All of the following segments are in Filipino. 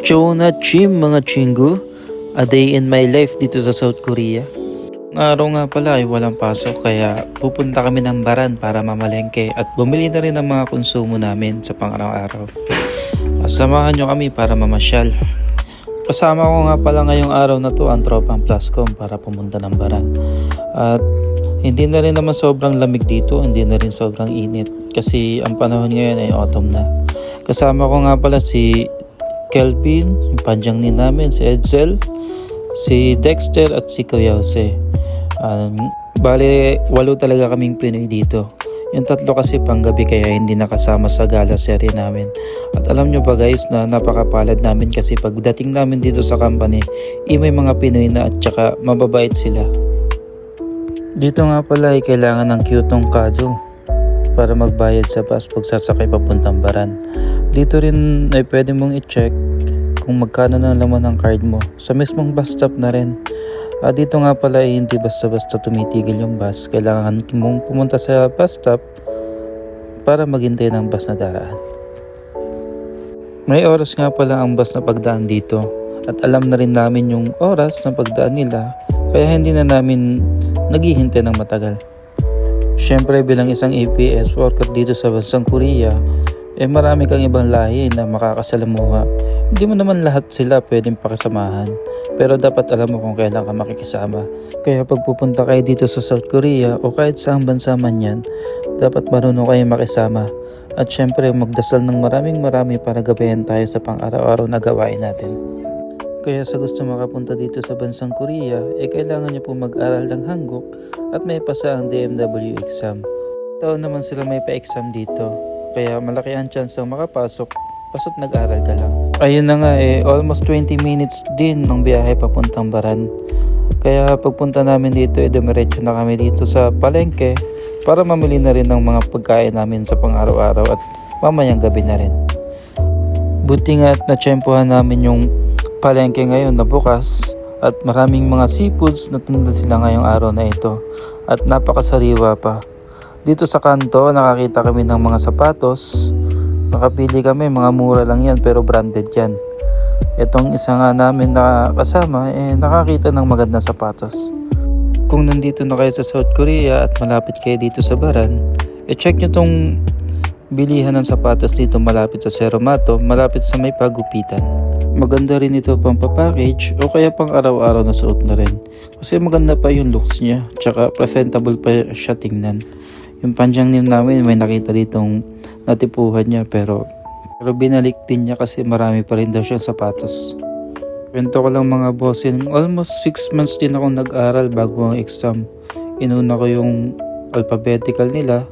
Chona Chim mga chingu, a day in my life dito sa South Korea. Ang araw nga pala ay walang pasok kaya pupunta kami ng Baran para mamalengke at bumili na rin ng mga konsumo namin sa pang-araw-araw. Samahan nyo kami para mamasyal. Kasama ko nga pala ngayong araw na to ang tropang Plascom para pumunta ng Baran. At hindi na rin naman sobrang lamig dito, hindi na rin sobrang init kasi ang panahon ngayon ay autumn na. Kasama ko nga pala si Kelvin, yung panjangnin namin, si Edsel, si Dexter at si Kuya Jose. Bale, 8 talaga kaming Pinoy dito. Yung 3 kasi panggabi kaya hindi nakasama sa gala serye namin. At alam nyo ba guys na napakapalad namin kasi pagdating namin dito sa company, may mga Pinoy na at saka mababait sila. Dito nga pala ay kailangan ng Kyutong Kado para magbayad sa bus pag sasakay papuntang Baran. Dito rin ay pwede mong i-check kung magkano na laman ng card mo. Sa mismong bus stop na rin. Dito nga pala ay hindi basta-basta tumitigil yung bus. Kailangan mong pumunta sa bus stop para maghintay ng bus na daraan. May oras nga pala ang bus na pagdaan dito. At alam na rin namin yung oras ng pagdaan nila. Kaya hindi na namin naghihintay ng matagal. Siyempre bilang isang APS worker dito sa bansang Korea, marami kang ibang lahi na makakasalamuha. Hindi mo naman lahat sila pwedeng pakisamahan, pero dapat alam mo kung kailan ka makikisama. Kaya pag pupunta kayo dito sa South Korea o kahit saang bansa man yan, dapat marunong kayo makisama. At siyempre magdasal ng marami para gabayan tayo sa pang-araw-araw na gawain natin. Kaya sa gusto makapunta dito sa bansang Korea, kailangan nyo po mag-aral ng Hanguk at may pasa ang DMW exam. Taon naman sila may pa-exam dito, kaya malaki ang chance ang makapasok, basta't nag-aral ka lang. Ayun na nga almost 20 minutes din ng biyahe papuntang Baran. Kaya pagpunta namin dito, dumiretso na kami dito sa palengke para mamili na rin ng mga pagkain namin sa pang-araw-araw at mamayang gabi na rin. Buti nga at natsyempohan namin yung palengke ngayon na bukas at maraming mga seafoods na tinda sila ngayong araw na ito at napakasariwa pa. Dito sa kanto nakakita kami ng mga sapatos. Nakapili kami, mga mura lang yan pero branded yan. Itong isa nga namin na kasama nakakita ng magandang sapatos. Kung nandito na kayo sa South Korea at malapit kayo dito sa Baran, check nyo tong bilihan ng sapatos dito malapit sa Seromato, malapit sa may pagupitan. Maganda rin ito pang papackage o kaya pang araw-araw na suot na rin. Kasi maganda pa yung looks niya, tsaka presentable pa siya tingnan. Yung panjangnim namin may nakita ditong natipuhan niya pero binalik din niya kasi marami pa rin daw siyang sapatos. Kwento ko lang mga bossin, almost 6 months din akong nag-aral bago ang exam. Inuna ko yung alphabetical nila,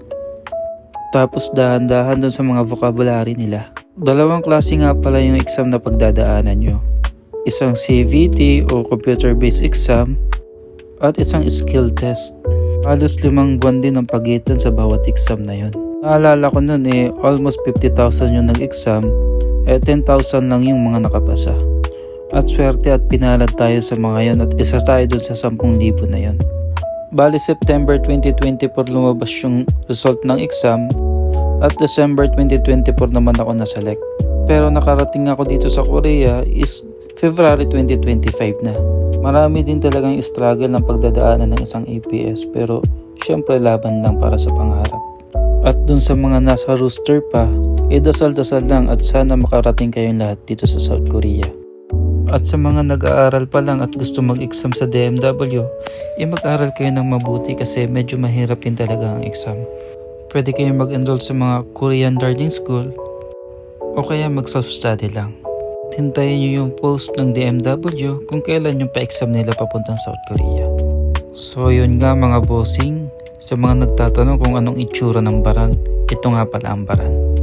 tapos dahan-dahan dun sa mga vocabulary nila. 2 klase nga pala yung exam na pagdadaanan nyo. Isang CVT o computer-based exam at isang skill test. Halos 5 buwan din ang pagitan sa bawat exam na yun. Naalala ko nun almost 50,000 yung nag-exam, 10,000 lang yung mga nakapasa. At swerte at pinalad tayo sa mga yun at isa tayo dun sa 10,000 na yun. Bali September 2024 lumabas yung result ng exam at December 2024 naman ako na-select. Pero nakarating ako dito sa Korea is February 2025 na. Marami din talagang struggle ng pagdadaanan ng isang APS pero syempre laban lang para sa pangarap. At dun sa mga nasa rooster pa, dasal-dasal lang at sana makarating kayong lahat dito sa South Korea. At sa mga nag-aaral pa lang at gusto mag-exam sa DMW, mag-aral kayo ng mabuti kasi medyo mahirap din talaga ang exam. Pwede kayong mag-enroll sa mga Korean Learning School o kaya mag-self-study lang. Hintayin nyo yung post ng DMW kung kailan yung pa-exam nila papuntang South Korea. So yun nga mga bossing, sa mga nagtatanong kung anong itsura ng Baran, ito nga pala ang Baran.